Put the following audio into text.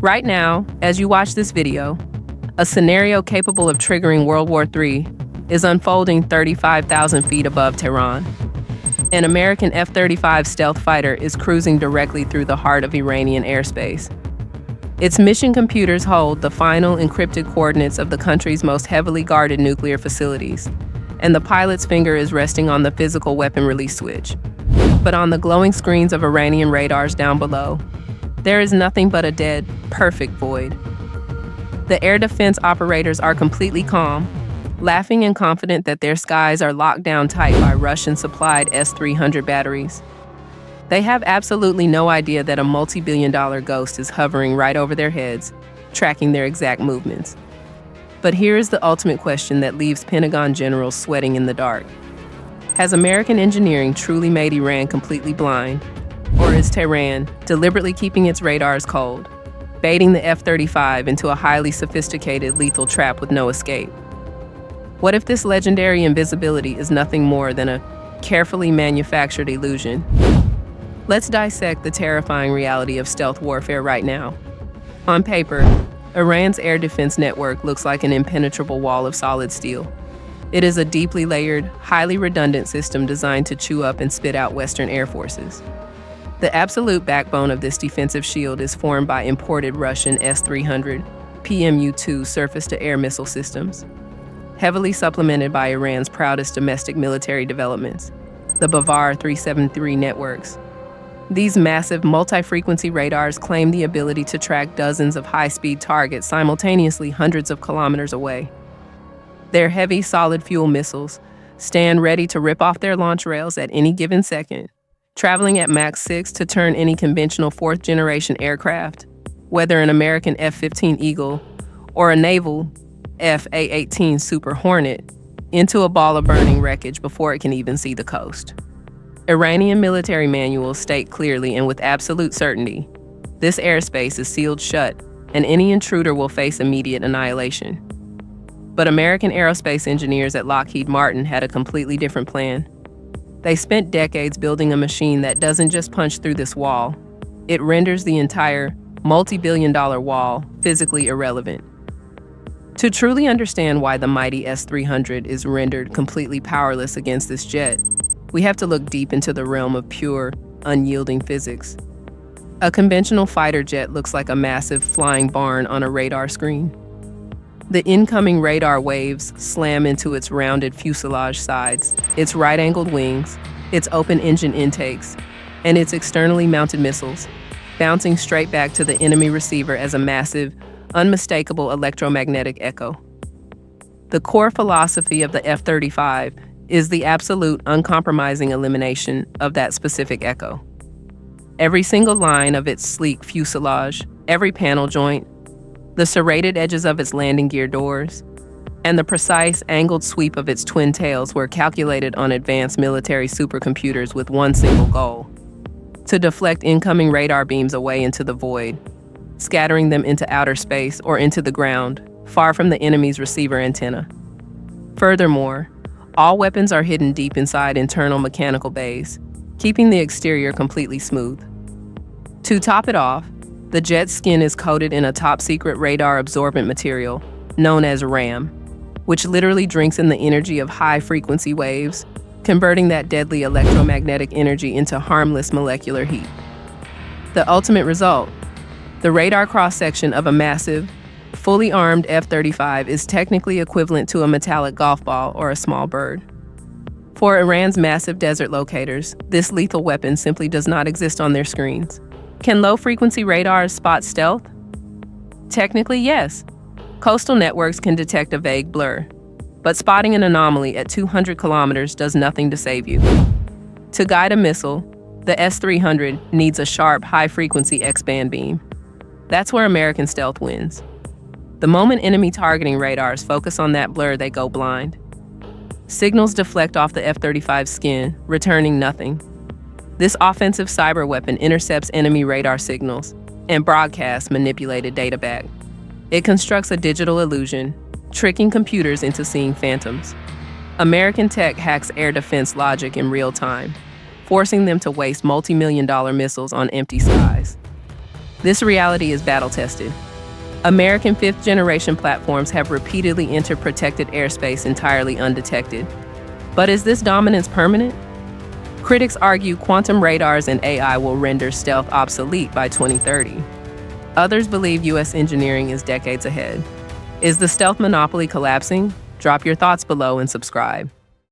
Right now, as you watch this video, a scenario capable of triggering World War III is unfolding 35,000 feet above Tehran. An American F-35 stealth fighter is cruising directly through the heart of Iranian airspace. Its mission computers hold the final encrypted coordinates of the country's most heavily guarded nuclear facilities, and the pilot's finger is resting on the physical weapon release switch. But on the glowing screens of Iranian radars down below, there is nothing but a dead, perfect void. The air defense operators are completely calm, laughing and confident that their skies are locked down tight by Russian-supplied S-300 batteries. They have absolutely no idea that a multi-billion-dollar ghost is hovering right over their heads, tracking their exact movements. But here is the ultimate question that leaves Pentagon generals sweating in the dark. Has American engineering truly made Iran completely blind? Or is Tehran deliberately keeping its radars cold, baiting the F-35 into a highly sophisticated lethal trap with no escape? What if this legendary invisibility is nothing more than a carefully manufactured illusion? Let's dissect the terrifying reality of stealth warfare right now. On paper, Iran's air defense network looks like an impenetrable wall of solid steel. It is a deeply layered, highly redundant system designed to chew up and spit out Western air forces. The absolute backbone of this defensive shield is formed by imported Russian S-300 PMU-2 surface-to-air missile systems, heavily supplemented by Iran's proudest domestic military developments, the Bavar 373 networks. These massive multi-frequency radars claim the ability to track dozens of high-speed targets simultaneously hundreds of kilometers away. Their heavy, solid-fuel missiles stand ready to rip off their launch rails at any given second, traveling at Mach 6 to turn any conventional fourth-generation aircraft, whether an American F-15 Eagle or a naval F-A-18 Super Hornet, into a ball of burning wreckage before it can even see the coast. Iranian military manuals state clearly and with absolute certainty, this airspace is sealed shut and any intruder will face immediate annihilation. But American aerospace engineers at Lockheed Martin had a completely different plan. They spent decades building a machine that doesn't just punch through this wall, it renders the entire multi-billion-dollar wall physically irrelevant. To truly understand why the mighty S-300 is rendered completely powerless against this jet, we have to look deep into the realm of pure, unyielding physics. A conventional fighter jet looks like a massive flying barn on a radar screen. The incoming radar waves slam into its rounded fuselage sides, its right-angled wings, its open engine intakes, and its externally mounted missiles, bouncing straight back to the enemy receiver as a massive, unmistakable electromagnetic echo. The core philosophy of the F-35 is the absolute, uncompromising elimination of that specific echo. Every single line of its sleek fuselage, every panel joint, the serrated edges of its landing gear doors, and the precise, angled sweep of its twin tails were calculated on advanced military supercomputers with one single goal: to deflect incoming radar beams away into the void, scattering them into outer space or into the ground, far from the enemy's receiver antenna. Furthermore, all weapons are hidden deep inside internal mechanical bays, keeping the exterior completely smooth. To top it off, the jet's skin is coated in a top-secret radar-absorbent material known as RAM, which literally drinks in the energy of high-frequency waves, converting that deadly electromagnetic energy into harmless molecular heat. The ultimate result: the radar cross-section of a massive, fully armed F-35 is technically equivalent to a metallic golf ball or a small bird. For Iran's massive desert locators, this lethal weapon simply does not exist on their screens. Can low-frequency radars spot stealth? Technically, yes. Coastal networks can detect a vague blur, but spotting an anomaly at 200 kilometers does nothing to save you. To guide a missile, the S-300 needs a sharp, high-frequency X-band beam. That's where American stealth wins. The moment enemy targeting radars focus on that blur, they go blind. Signals deflect off the F-35's skin, returning nothing. This offensive cyber weapon intercepts enemy radar signals and broadcasts manipulated data back. It constructs a digital illusion, tricking computers into seeing phantoms. American tech hacks air defense logic in real time, forcing them to waste multi-million-dollar missiles on empty skies. This reality is battle-tested. American fifth-generation platforms have repeatedly entered protected airspace entirely undetected. But is this dominance permanent? Critics argue quantum radars and AI will render stealth obsolete by 2030. Others believe U.S. engineering is decades ahead. Is the stealth monopoly collapsing? Drop your thoughts below and subscribe.